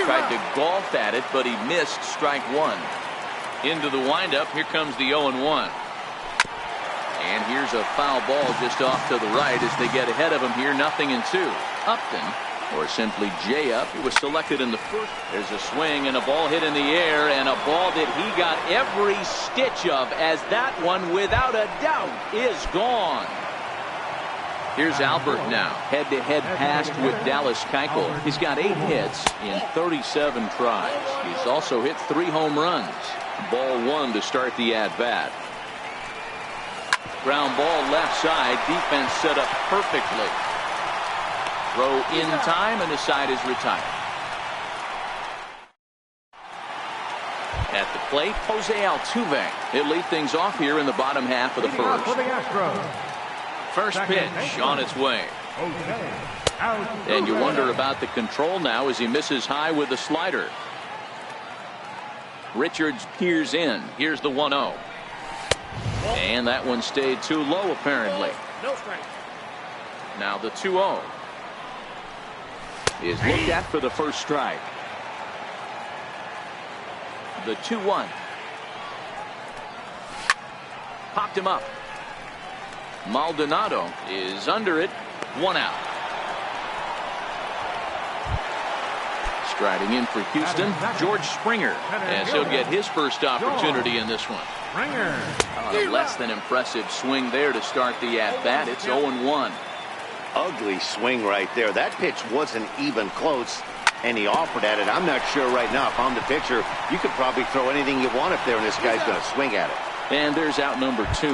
Tried to golf at it, but he missed strike one. Into the windup. Here comes the 0-1. And here's a foul ball just off to the right as they get ahead of him here. 0-2. Upton, or simply J-Up, who was selected in the first. There's a swing and a ball hit in the air, and a ball that he got every stitch of, as that one, without a doubt, is gone. Here's Albert now, head-to-head passed with Dallas Keuchel. He's got 8 hits in 37 tries. He's also hit 3 home runs. Ball 1 to start the at-bat. Ground ball left side. Defense set up perfectly. Throw in time, and the side is retired. At the plate, Jose Altuve. He'll lead things off here in the bottom half of the first. First pitch on its way. And you wonder about the control now as he misses high with the slider. Richards peers in. Here's the 1-0. And that one stayed too low, apparently. Now the 2-0 is looked at for the first strike. The 2-1. Popped him up. Maldonado is under it. 1 out. Striding in for Houston, George Springer, as he'll get his first opportunity in this one. A less than impressive swing there to start the at-bat. It's 0-1. Ugly swing right there. That pitch wasn't even close, and he offered at it. I'm not sure right now, if I'm the pitcher, you could probably throw anything you want up there, and this guy's going to swing at it. And there's out number 2.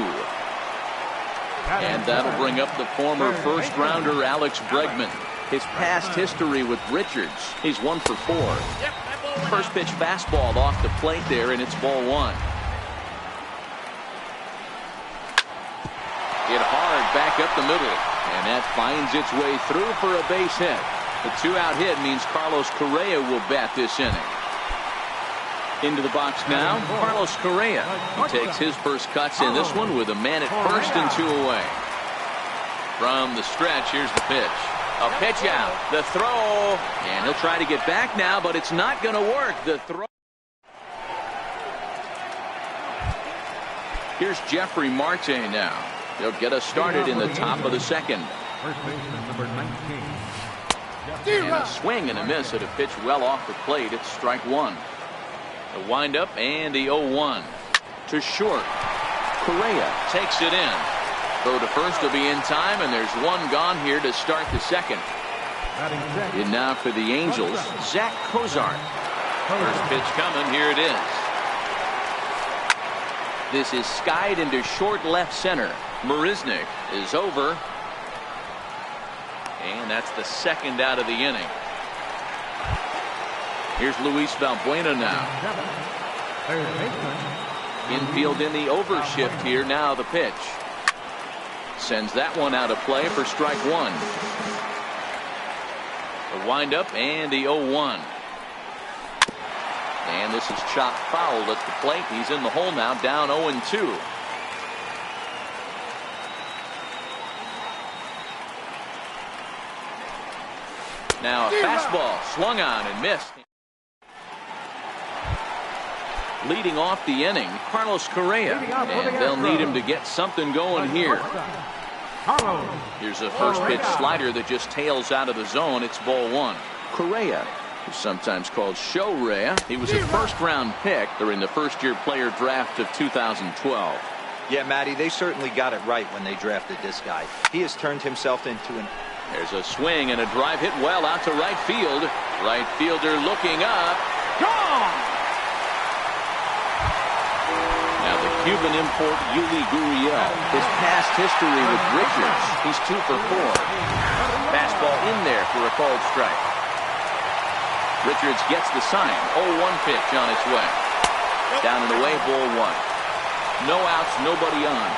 And that'll bring up the former first-rounder Alex Bregman. His past history with Richards, he's 1 for 4. First pitch fastball off the plate there, and it's ball 1. Hit hard back up the middle, and that finds its way through for a base hit. The 2-out hit means Carlos Correa will bat this inning. Into the box now, Carlos Correa. He takes his first cuts in this one with a man at first and 2 away. From the stretch, here's the pitch. A pitch out, the throw, and he'll try to get back now, but it's not going to work. The throw. Here's Jeffrey Marte now. He'll get us started in the top of the second. First baseman, number 19. And a swing and a miss at a pitch well off the plate. It's strike 1. The windup and the 0-1 to short. Correa takes it in. Throw to first will be in time, and there's 1 gone here to start the second. And now for the Angels, Zach Cozart. First pitch coming. Here it is. This is skied into short left center. Marisnick is over. And that's the second out of the inning. Here's Luis Valbuena now. Infield in the overshift here. Now the pitch. Sends that one out of play for strike 1. The windup and the 0-1. And this is chopped foul at the plate. He's in the hole now, down 0-2. Now a fastball swung on and missed. Leading off the inning, Carlos Correa, and they'll need him to get something going here. Here's a first pitch slider that just tails out of the zone. It's ball 1. Correa, who's sometimes called Show Rea, he was a first-round pick during the first-year player draft of 2012. Yeah, Matty, they certainly got it right when they drafted this guy. He has turned himself into an... There's a swing and a drive hit well out to right field. Right fielder looking up. Gone! Now the Cuban import Yuli Gurriel. His past history with Richards. He's 2 for 4. Fastball in there for a called strike. Richards gets the sign. 0-1 pitch on its way. Down and away, ball 1. No outs, nobody on.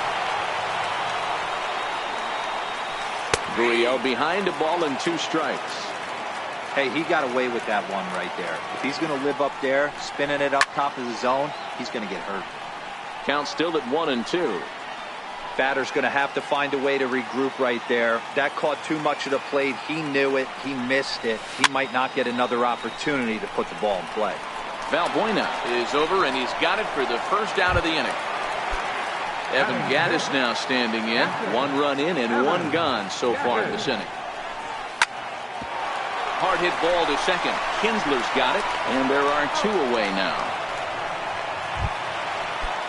Gurriel behind a ball and 2 strikes. Hey, he got away with that one right there. If he's going to live up there, spinning it up top of the zone, he's going to get hurt. Count still at 1-2. Batter's going to have to find a way to regroup right there. That caught too much of the plate. He knew it. He missed it. He might not get another opportunity to put the ball in play. Valbuena is over, and he's got it for the first out of the inning. Evan Gattis now standing in. 1 run in and 1 gone so far in this inning. Hard hit ball to second. Kinsler's got it, and there are 2 away now.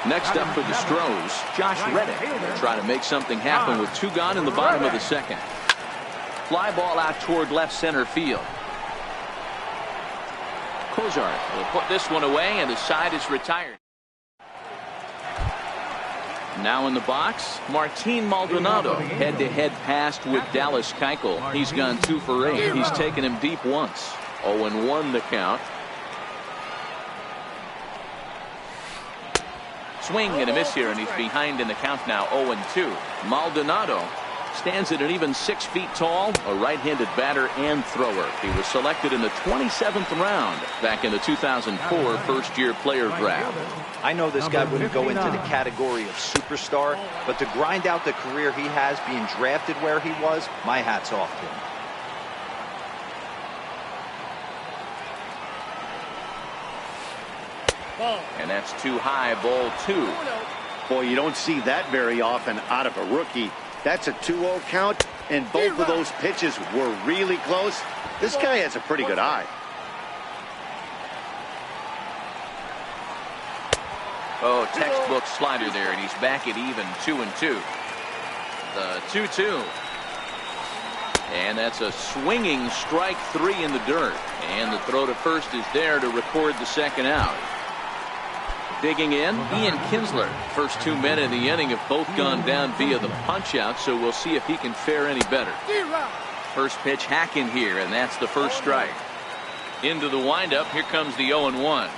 Next up for the Stros, Josh Reddick trying to make something happen with 2 gone in the bottom of the second. Fly ball out toward left center field. Kozart will put this one away, and the side is retired. Now in the box, Martin Maldonado head-to-head passed with Dallas Keuchel. He's gone 2 for 8. He's taken him deep once. 0-1 the count. Swing and a miss here, and he's behind in the count now. 0-2. Maldonado stands at an even 6 feet tall, a right-handed batter and thrower. He was selected in the 27th round back in the 2004 first-year player draft. I know this guy wouldn't go into the category of superstar, but to grind out the career he has being drafted where he was, my hat's off to him. And that's too high, ball 2. Boy, you don't see that very often out of a rookie. That's a 2-0 count, and both of those pitches were really close. This guy has a pretty good eye. Oh, textbook slider there, and he's back at even 2-2. The 2-2. And that's a swinging strike 3 in the dirt. And the throw to first is there to record the second out. Digging in, Ian Kinsler. First 2 men in the inning have both gone down via the punch-out, so we'll see if he can fare any better. First pitch hack in here, and that's the first strike. Into the windup, here comes the 0-1.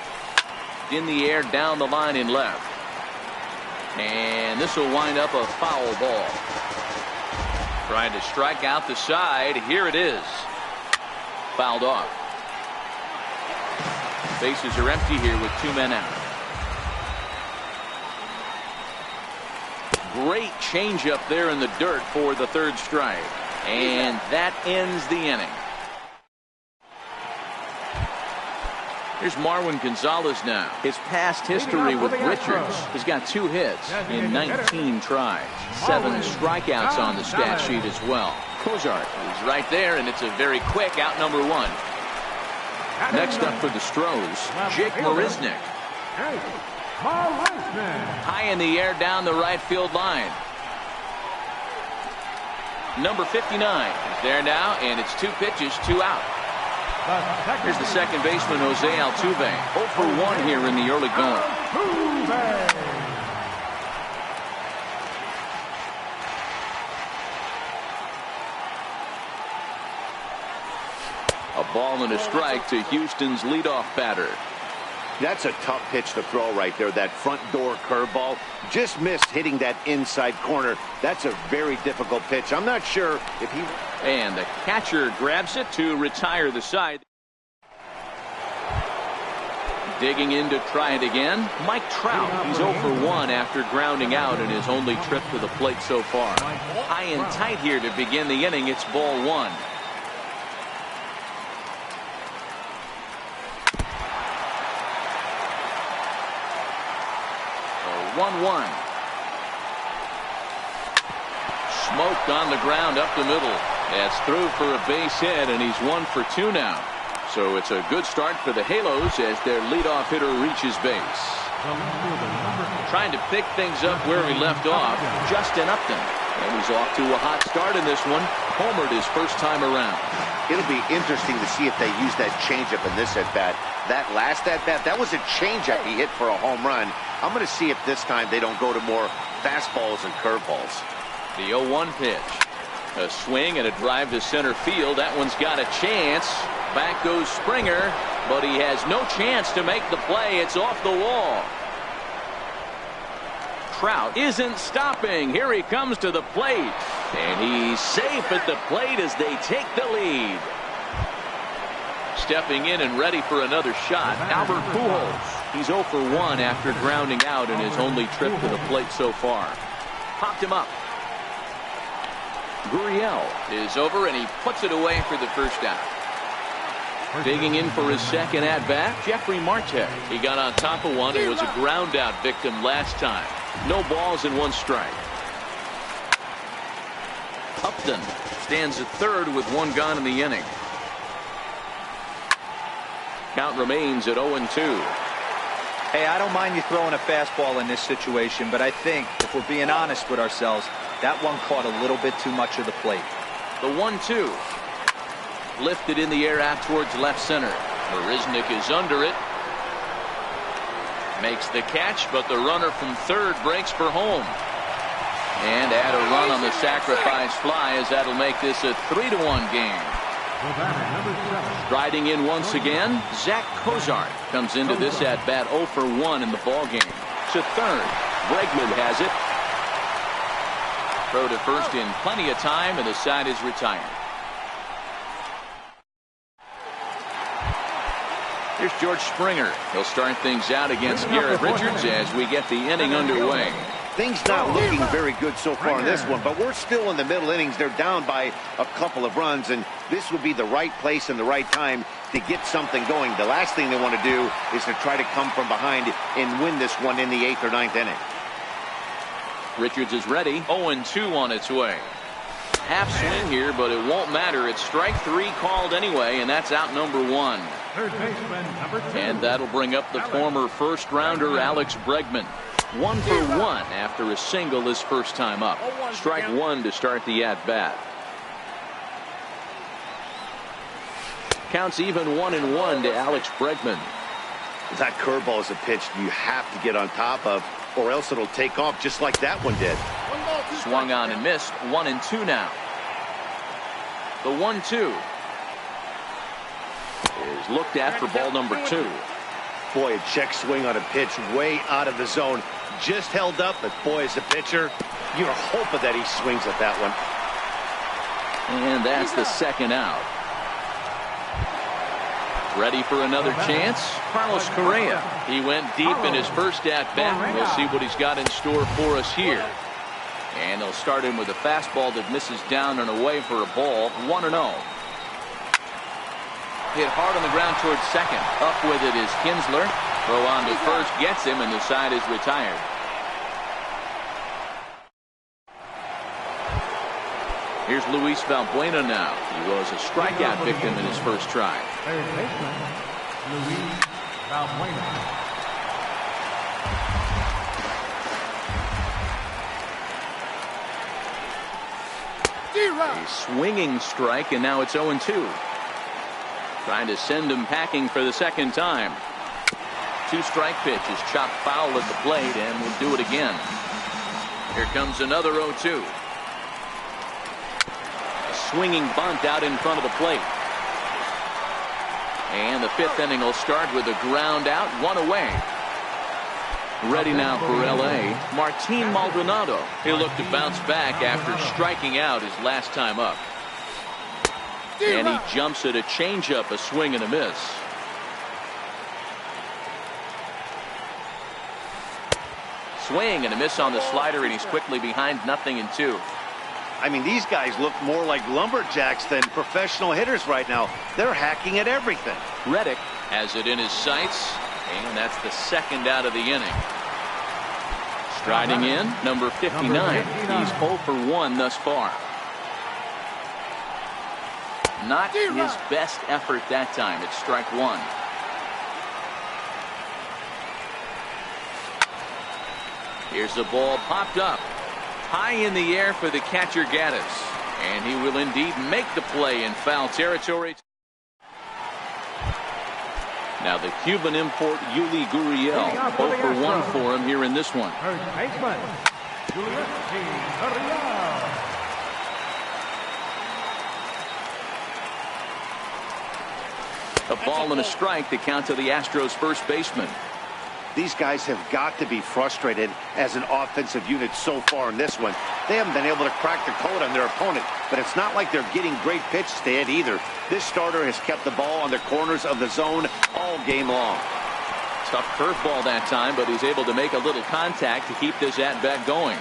In the air, down the line in left. And this will wind up a foul ball. Trying to strike out the side. Here it is. Fouled off. Bases are empty here with 2 men out. Great changeup there in the dirt for the 3rd strike. And that ends the inning. Here's Marwin Gonzalez now. His past history with Richards. He's got 2 hits in 19 tries. 7 strikeouts on the stat sheet as well. Kozart is right there, and it's a very quick out number 1. Next up for the Stros, Jake Marisnick. High in the air down the right field line. Number 59 is there now, and it's 2 pitches, 2 out. Here's the second baseman, Jose Altuve. 0 for 1 here in the early going. A ball and a strike to Houston's leadoff batter. That's a tough pitch to throw right there. That front door curveball just missed hitting that inside corner. That's a very difficult pitch. I'm not sure if he... And the catcher grabs it to retire the side. Digging in to try it again, Mike Trout. He's 0 for 1 after grounding out in his only trip to the plate so far. High and tight here to begin the inning. It's ball 1. 1-1. Smoked on the ground up the middle. That's through for a base hit, and he's 1 for 2 now. So it's a good start for the Halos as their leadoff hitter reaches base. Trying to pick things up where he left off, Justin Upton. And he's off to a hot start in this one. Homered his first time around. It'll be interesting to see if they use that changeup in this at-bat. That last at-bat, that was a changeup he hit for a home run. I'm going to see if this time they don't go to more fastballs and curveballs. The 0-1 pitch. A swing and a drive to center field. That one's got a chance. Back goes Springer, but he has no chance to make the play. It's off the wall. Trout isn't stopping. Here he comes to the plate, and he's safe at the plate as they take the lead. Stepping in and ready for another shot, Albert Pujols. He's 0 for 1 after grounding out in his only trip to the plate so far. Popped him up. Gurriel is over, and he puts it away for the first out. Digging in for his second at-bat, Jeffrey Marte. He got on top of one and was a ground-out victim last time. No balls and 1 strike. Upton stands at third with 1 gone in the inning. Count remains at 0-2. Hey, I don't mind you throwing a fastball in this situation, but I think if we're being honest with ourselves, that one caught a little bit too much of the plate. The 1-2. Lifted in the air out towards left center. Marisnik is under it. Makes the catch, but the runner from third breaks for home. And add a run on the sacrifice fly, as that'll make this a 3-1 game. Striding in once again, Zach Cozart comes into this at bat 0 for 1 in the ball game. To third, Bregman has it. Throw to first in plenty of time, and the side is retired. Here's George Springer. He'll start things out against Garrett Richards as we get the inning underway. Things not looking very good so far in this one, but we're still in the middle innings. They're down by a couple of runs, and this would be the right place and the right time to get something going. The last thing they want to do is to try to come from behind and win this one in the 8th or 9th inning. Richards is ready. 0-2 on its way. Half swing here, but it won't matter. It's strike 3 called anyway, and that's out number 1. Third baseman, number 2. And that'll bring up the former first-rounder Alex Bregman. 1 for 1 after a single his first time up. Strike 1 to start the at-bat. Counts even 1-1 to Alex Bregman. That curveball is a pitch you have to get on top of, or else it'll take off just like that one did. Swung on and missed. 1-2 now. The 1-2 is looked at for ball number 2. Boy, a check swing on a pitch way out of the zone. Just held up, but boy, as a pitcher, you're hoping that he swings at that one. And that's the second out. Ready for another chance? Carlos Correa. He went deep in his first at-bat. We'll see what he's got in store for us here. And they'll start him with a fastball that misses down and away for a ball. 1-0. Hit hard on the ground towards second. Up with it is Kinsler. Throw on to first gets him, and the side is retired. Here's Luis Valbuena now. He was a strikeout victim in his first try. Third baseman, Luis Valbuena. A swinging strike, and now it's 0-2. Trying to send him packing for the second time. 2-strike pitch is chopped foul at the plate, and we'll do it again. Here comes another 0-2. A swinging bunt out in front of the plate. And the 5th inning will start with a ground out, 1 away. Ready now for L.A., Martin Maldonado. He'll look to bounce back after striking out his last time up. And he jumps at a changeup, a swing and a miss. Swing and a miss on the slider, and he's quickly behind 0-2. I mean, these guys look more like lumberjacks than professional hitters right now. They're hacking at everything. Reddick has it in his sights, and that's the second out of the inning. Striding in, number 59. He's 0 for 1 thus far. Not his best effort that time. It's strike 1. Here's the ball popped up high in the air for the catcher Gaddis, and he will indeed make the play in foul territory. Now the Cuban import Yuli Gurriel, 0 for 1 for him here in this one. First baseman, Gurriel. A ball and a strike to count to the Astros first baseman. These guys have got to be frustrated as an offensive unit so far in this one. They haven't been able to crack the code on their opponent, but it's not like they're getting great pitches to hit either. This starter has kept the ball on the corners of the zone all game long. Tough curveball that time, but he's able to make a little contact to keep this at-bat going.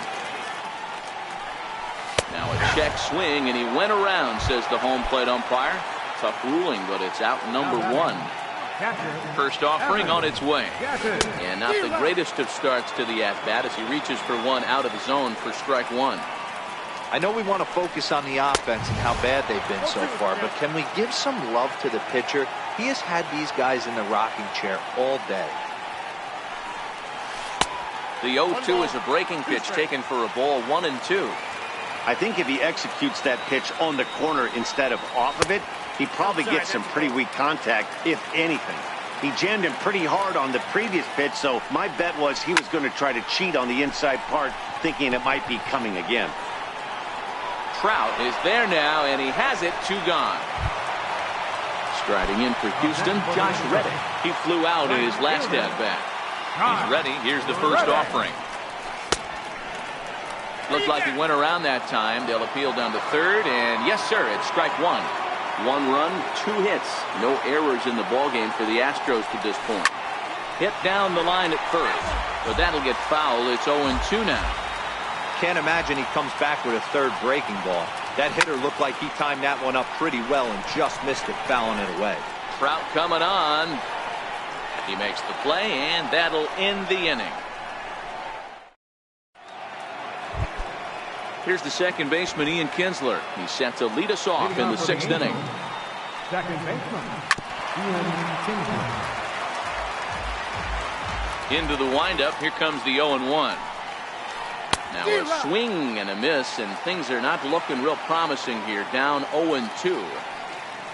check swing, and he went around, says the home plate umpire. Tough ruling, but it's out number one. First offering on its way. And not the greatest of starts to the at-bat as he reaches for one out of the zone for strike one. I know we want to focus on the offense and how bad they've been so far, but can we give some love to the pitcher? He has had these guys in the rocking chair all day. The 0-2 is a breaking pitch taken for a ball, 1-2. I think if he executes that pitch on the corner instead of off of it, he probably gets some pretty weak contact, if anything. He jammed him pretty hard on the previous pitch, so my bet was he was going to try to cheat on the inside part, thinking it might be coming again. Trout is there now, and he has it, 2 gone. Striding in for Houston, Josh Reddick. He flew out in his last at-bat. He's ready. Here's the first offering. Looked like he went around that time. They'll appeal down to third, and yes, sir, it's strike one. 1 run, 2 hits. No errors in the ballgame for the Astros to this point. Hit down the line at first, but that'll get foul. It's 0-2 now. Can't imagine he comes back with a third breaking ball. That hitter looked like he timed that one up pretty well and just missed it, fouling it away. Trout coming on. He makes the play, and that'll end the inning. Here's the second baseman, Ian Kinsler. He's set to lead us off in the 6th inning. Second baseman, Ian Kinsler. Into the windup. Here comes the 0-1. Now a swing and a miss, and things are not looking real promising here. Down 0-2.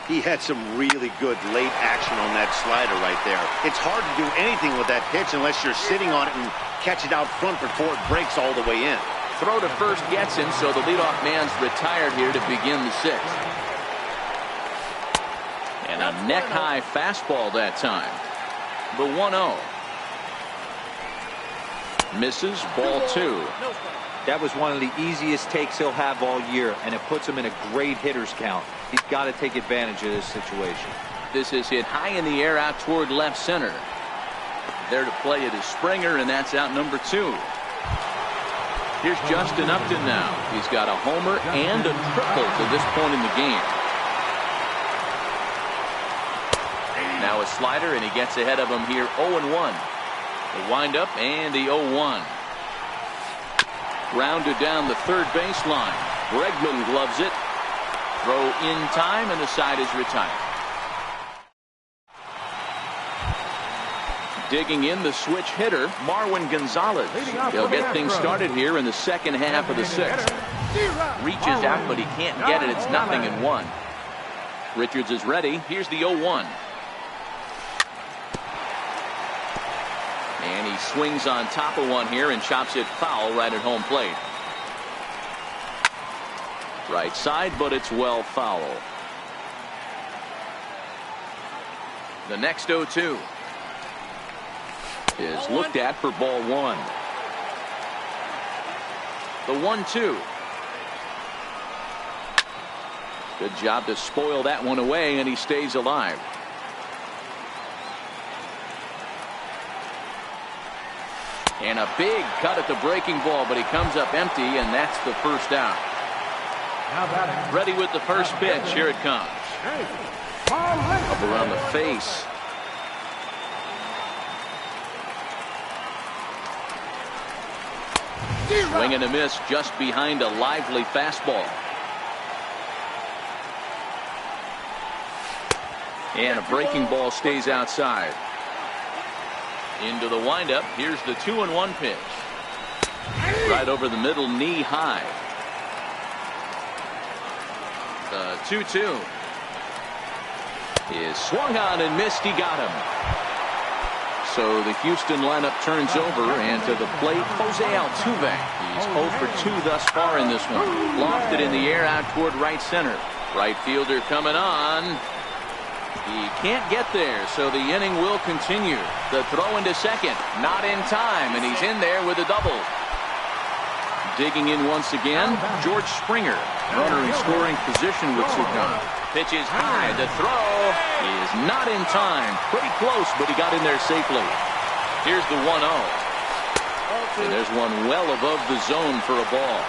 He had some really good late action on that slider right there. It's hard to do anything with that pitch unless you're sitting on it and catch it out front before it breaks all the way in. Throw to first gets him, so the leadoff man's retired here to begin the 6th. And a neck-high fastball that time. The 1-0. Misses, ball 2. That was one of the easiest takes he'll have all year, and it puts him in a great hitter's count. He's got to take advantage of this situation. This is hit high in the air out toward left center. There to play it is Springer, and that's out number 2. Here's Justin Upton now. He's got a homer and a triple to this point in the game. Now a slider, and he gets ahead of him here, 0-1. The windup and the 0-1. Grounded down the third baseline. Bregman gloves it. Throw in time, and the side is retired. Digging in the switch hitter, Marwin Gonzalez. He'll get things started here in the second half of the 6th. Reaches out, but he can't get it. It's 0-1. Richards is ready. Here's the 0-1. And he swings on top of one here and chops it foul right at home plate. Right side, but it's well foul. The next 0-2 is looked at for ball 1. The 1-2. Good job to spoil that one away, and he stays alive. And a big cut at the breaking ball, but he comes up empty, and that's the first out. Ready with the first pitch. Here it comes. Up around the face. Swing and a miss just behind a lively fastball. And a breaking ball stays outside. Into the windup. Here's the 2-1 pitch. Right over the middle, knee high. The 2-2 is swung on and missed. He got him. So the Houston lineup turns over, and to the plate, Jose Altuve. He's 0 for 2 thus far in this one. Lofted in the air out toward right center. Right fielder coming on. He can't get there, so the inning will continue. The throw into second, not in time, and he's in there with a double. Digging in once again, George Springer. Runner in scoring position with 2 gone. Pitches high. The throw is not in time. Pretty close, but he got in there safely. Here's the 1-0. And there's one well above the zone for a ball.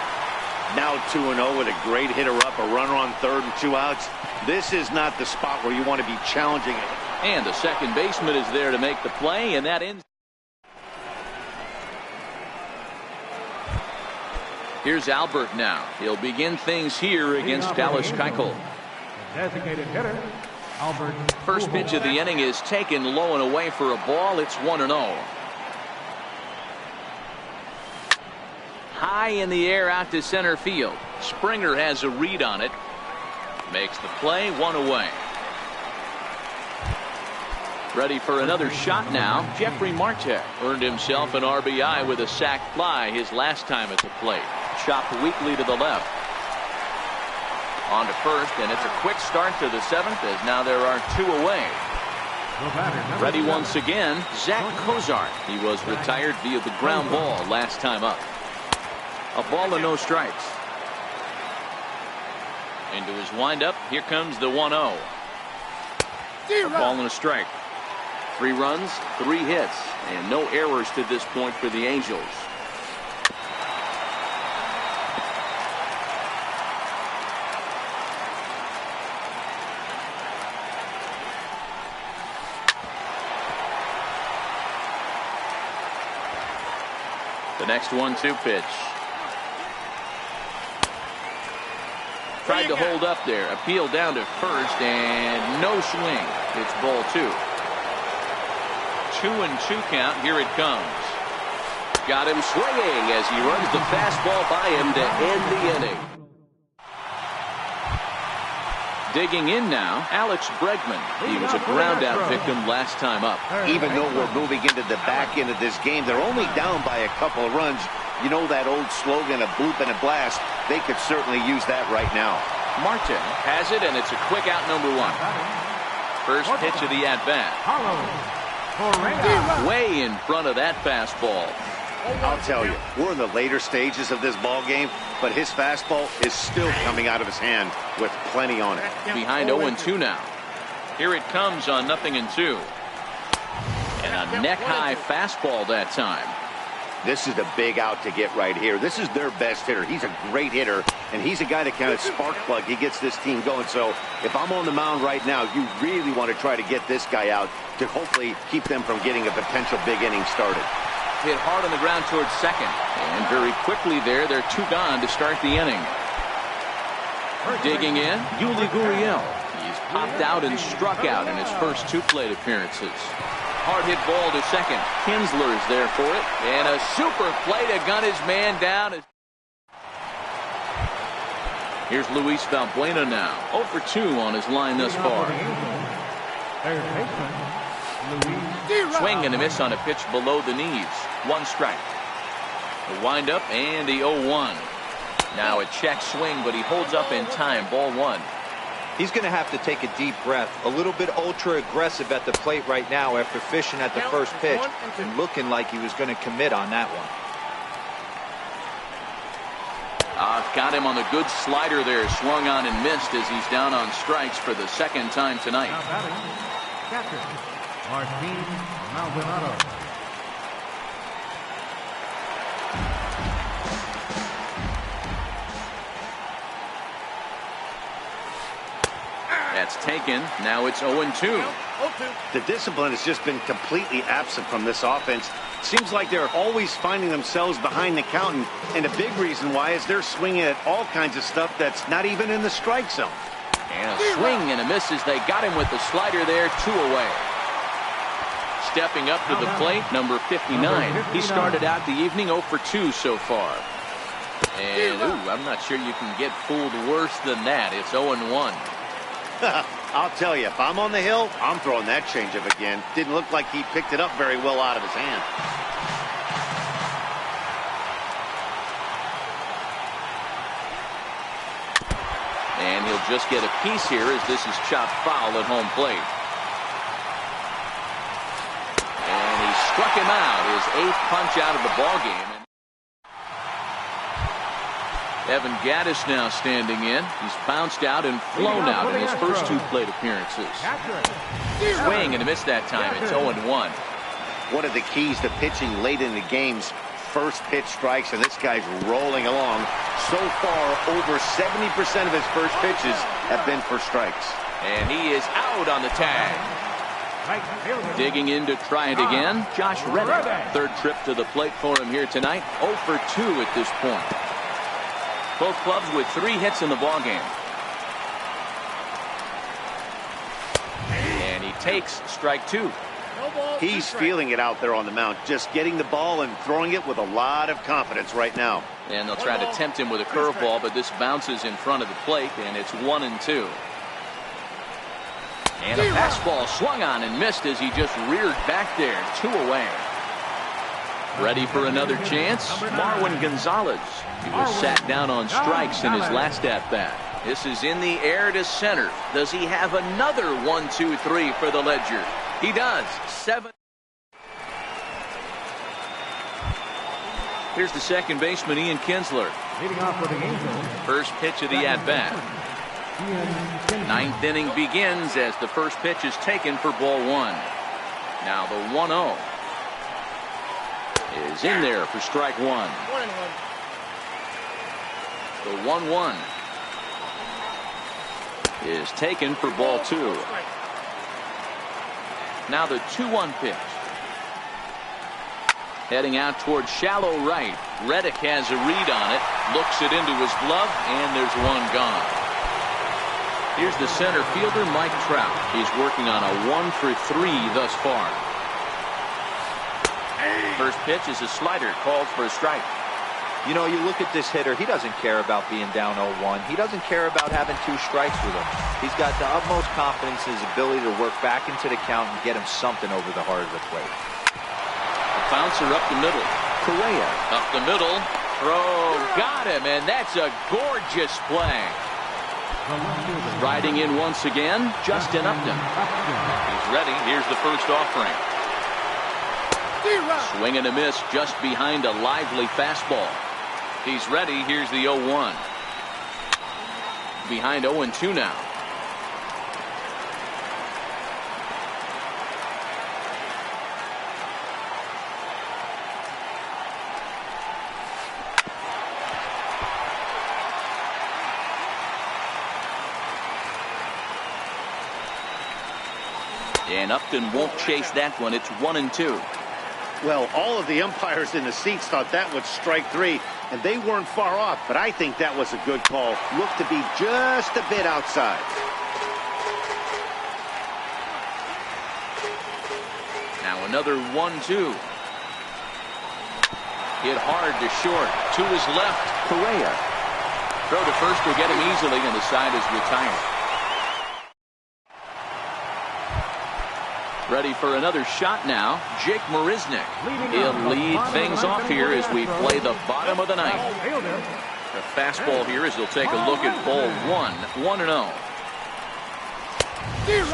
Now 2-0 with a great hitter up, a runner on third and 2 outs. This is not the spot where you want to be challenging it. And the second baseman is there to make the play, and that ends. Here's Albert now. He'll begin things here against Dallas Keuchel. Designated hitter, Albert. First pitch of the inning is taken low and away for a ball. It's 1-0. High in the air out to center field. Springer has a read on it. Makes the play, 1 away. Ready for another shot now. Jeffrey Marte earned himself an RBI with a sac fly his last time at the plate. Chopped weakly to the left. On to first, and it's a quick start to the 7th as now there are 2 away. Ready once again, Zach Cozart. He was retired via the ground ball last time up. A ball and no strikes. Into his windup, here comes the 1-0. A ball and a strike. 3 runs, 3 hits, and no errors to this point for the Angels. The next 1-2 pitch. Tried to hold up there. Appeal down to first, and no swing. It's ball 2. 2-2 count. Here it comes. Got him swinging as he runs the fastball by him to end the inning. Digging in now, Alex Bregman. He was a ground-out victim last time up. Even though we're moving into the back end of this game, they're only down by a couple of runs. You know that old slogan, a bloop and a blast. They could certainly use that right now. Martin has it, and it's a quick out, number 1. First pitch of the at-bat. Way in front of that fastball. I'll tell you, we're in the later stages of this ball game, but his fastball is still coming out of his hand with plenty on it. Behind 0-2 now. Here it comes on 0-2. And a neck-high fastball that time. This is a big out to get right here. This is their best hitter. He's a great hitter, and he's a guy that kind of spark plug. He gets this team going. So if I'm on the mound right now, you really want to try to get this guy out to hopefully keep them from getting a potential big inning started. Hit hard on the ground towards second. And very quickly there, they're 2 gone to start the inning. Digging in, Yuli Gurriel. He's popped out and struck out in his first 2 plate appearances. Hard hit ball to second. Kinsler's there for it. And a super play to gun his man down. Here's Luis Valbuena now. 0-2 on his line thus far. Swing and a miss on a pitch below the knees. 1 strike. The windup and the 0-1. Now a check swing, but he holds up in time. Ball 1. He's going to have to take a deep breath. A little bit ultra aggressive at the plate right now after fishing at the first pitch and looking like he was going to commit on that one. Got him on the good slider there. Swung on and missed as he's down on strikes for the 2nd time tonight. Catcher, Martin Maldonado. That's taken. Now it's 0-2. The discipline has just been completely absent from this offense. Seems like they're always finding themselves behind the count, and a big reason why is they're swinging at all kinds of stuff that's not even in the strike zone. And a swing and a miss as they got him with the slider there. 2 away. Stepping up to the plate, number 59. He started out the evening 0-2 so far. And, I'm not sure you can get fooled worse than that. It's 0-1. I'll tell you, if I'm on the hill, I'm throwing that changeup again. Didn't look like he picked it up very well out of his hand. And he'll just get a piece here as this is chopped foul at home plate. And he struck him out, his 8th punch out of the ballgame. Evan Gaddis now standing in. He's bounced out and flown out in his first 2 plate appearances. Swing and a miss that time. It's 0-1. One of the keys to pitching late in the games, first pitch strikes, and this guy's rolling along. So far, over 70% of his first pitches have been for strikes. And he is out on the tag. Digging in to try it again, Josh Reddick. Third trip to the plate for him here tonight. 0 for 2 at this point. Both clubs with 3 hits in the ballgame. And he takes strike 2. He's feeling it out there on the mound, just getting the ball and throwing it with a lot of confidence right now. And they'll try to tempt him with a curveball, but this bounces in front of the plate, and it's 1-2. And a fastball swung on and missed as he just reared back there. 2 away. Ready for another chance? Marwin Gonzalez. He was sat down on strikes in his last at-bat. This is in the air to center. Does he have another 1-2-3 for the Ledger? He does. 7. Here's the second baseman, Ian Kinsler. Leading off for the Angels. First pitch of the at-bat. Ninth inning begins as the first pitch is taken for ball 1. Now the 1-0 is in there for strike 1. The 1-1 is taken for ball 2. Now the 2-1 pitch. Heading out towards shallow right. Reddick has a read on it. Looks it into his glove, and there's one gone. Here's the center fielder, Mike Trout. He's working on a 1 for 3 thus far. First pitch is a slider, called for a strike. You know, you look at this hitter, he doesn't care about being down 0-1. He doesn't care about having 2 strikes with him. He's got the utmost confidence in his ability to work back into the count and get him something over the heart of the plate. A bouncer up the middle. Correa up the middle. Throw, got him, and that's a gorgeous play. Riding in once again, Justin Upton. He's ready. Here's the first offering. Swing and a miss just behind a lively fastball. He's ready. Here's the 0-1. Behind 0-2 now. And Upton won't chase that one. It's 1-2. Well, all of the umpires in the seats thought that was strike 3, and they weren't far off, but I think that was a good call. Looked to be just a bit outside. Now another 1-2. Hit hard to short. To his left, Correa. Throw to first will get him easily, and the side is retired. Ready for another shot now, Jake Marisnick. He'll lead things off here as we play the bottom of the ninth. The fastball here as he'll take a look at ball 1, 1-0.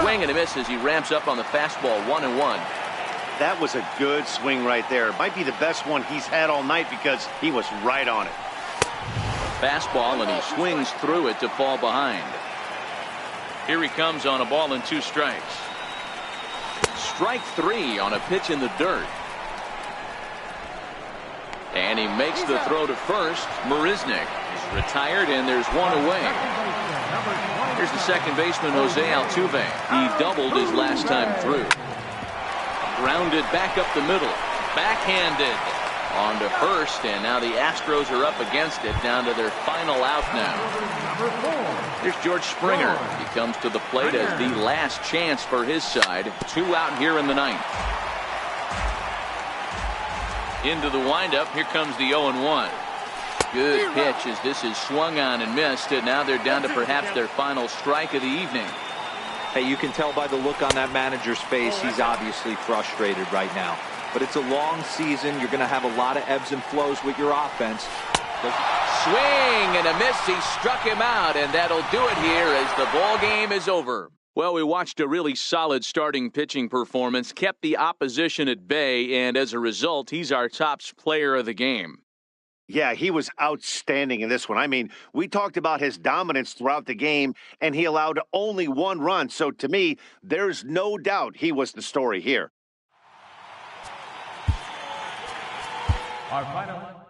Swing and a miss as he ramps up on the fastball, 1-1. That was a good swing right there. Might be the best one he's had all night because he was right on it. Fastball, and he swings through it to fall behind. Here he comes on a ball and 2 strikes. Strike 3 on a pitch in the dirt. And he makes the throw to first. Marisnick is retired, and there's 1 away. Here's the second baseman, Jose Altuve. He doubled his last time through. Grounded back up the middle. Backhanded on to first, and now the Astros are up against it, down to their final out now. Here's George Springer. He comes to the plate as the last chance for his side. 2 out here in the ninth. Into the windup. Here comes the 0-1. Good pitch as this is swung on and missed, and now they're down to perhaps their final strike of the evening. Hey, you can tell by the look on that manager's face, he's obviously frustrated right now. But it's a long season. You're going to have a lot of ebbs and flows with your offense. Swing and a miss. He struck him out, and that'll do it here as the ball game is over. Well, we watched a really solid starting pitching performance, kept the opposition at bay, and as a result, he's our top player of the game. Yeah, he was outstanding in this one. I mean, we talked about his dominance throughout the game, and he allowed only 1 run. So to me, there's no doubt he was the story here. Our final